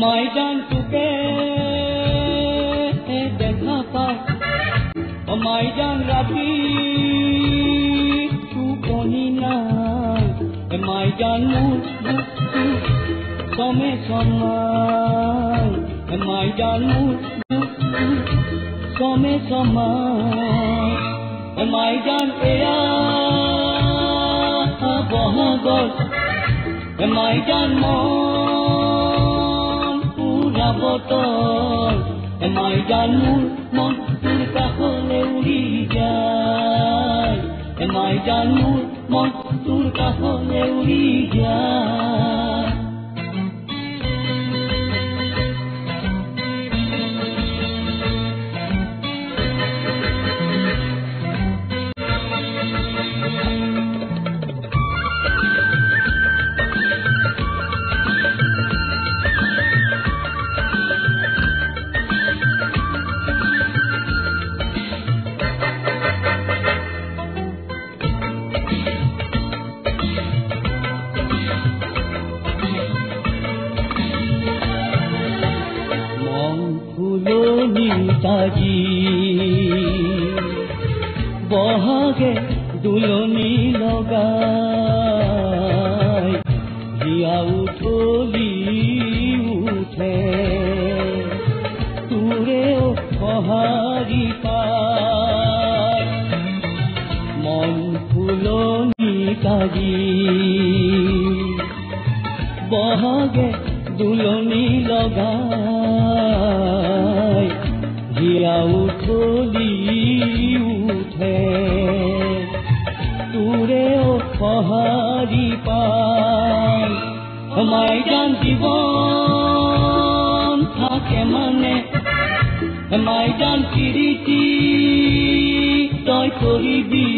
ময়দান তোকে দেখা পায় ময়দান রাতি টোপনি নাই ময়দান সমে সময় ময়দান সমে সময় ময়দান এয়া বহগল ময়দান মন পুরা বতল ময়দান মন তোৰ কাষলে উৰি যায় ময়দান মন তোৰ কাষলে উৰি যায় তাজি বহাগে দুলনি লগাই হিয়া উঠলি উঠে তোৰেও সঁহাৰি পায় মন ফুলনি তাজি বহাগে দুলনি লগাই হিয়া উঠলি উঠে তোৰেও সঁহাৰি পায় ময়দান জীৱন থাকে মানে ময়দান প্ৰীতি তই কৰিবি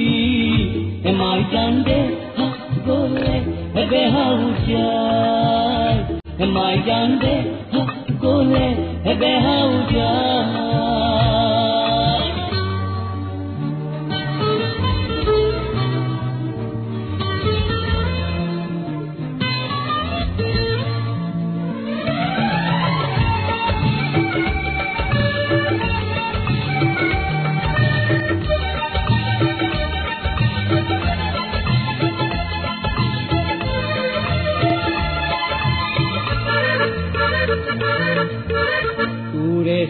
ময়দান দে গলে বেহাউ যায় ময়দান দে গলে বেহাউ যায়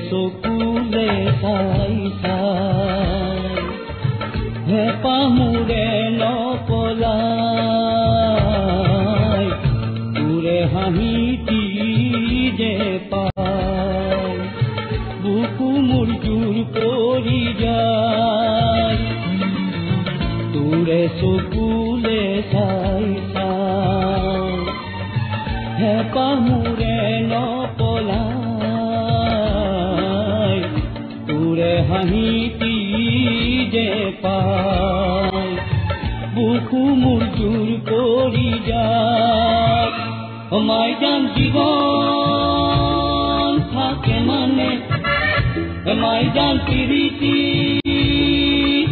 চকুলে চাই চাই হেঁপাহোৰে নপলাই তোৰে হাঁহিটি যে পাই বুকু মোৰ জোৰ পৰি যায় তোৰে চকুলে চাই চাই হেঁপাহোৰে নপলাই হাঁহিটি যে পায় বুকু মোৰ জোৰ পৰি যায় ময়দান জীৱন থাকে মানে ময়দান প্ৰীতি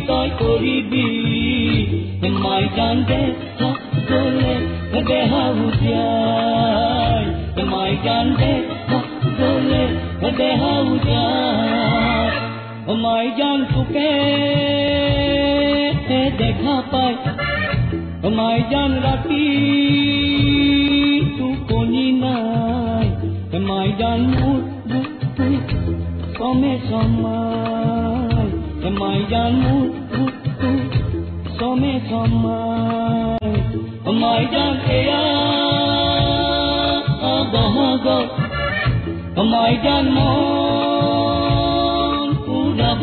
তই কৰিবি ময়দান দে গলে বেহাউ যায় ময়দান দে গলে বেহাউ যায় ময়দান তোকে দেখা পায় ময়দান ৰাতি টোপনি নাই ময়দান মোৰ সমে সময় ময়দান মোৰ সমে সময় ময়দান এয়া বহগল ময়দান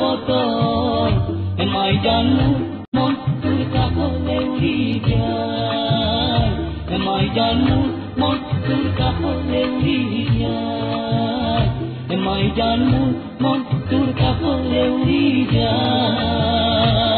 বতল ময়দান মন তোৰ কাষলে উৰি যায় ময়দান মন তোৰ কাষলে উৰি যায় ময়দান মন তোৰ কাষলে উৰি যায়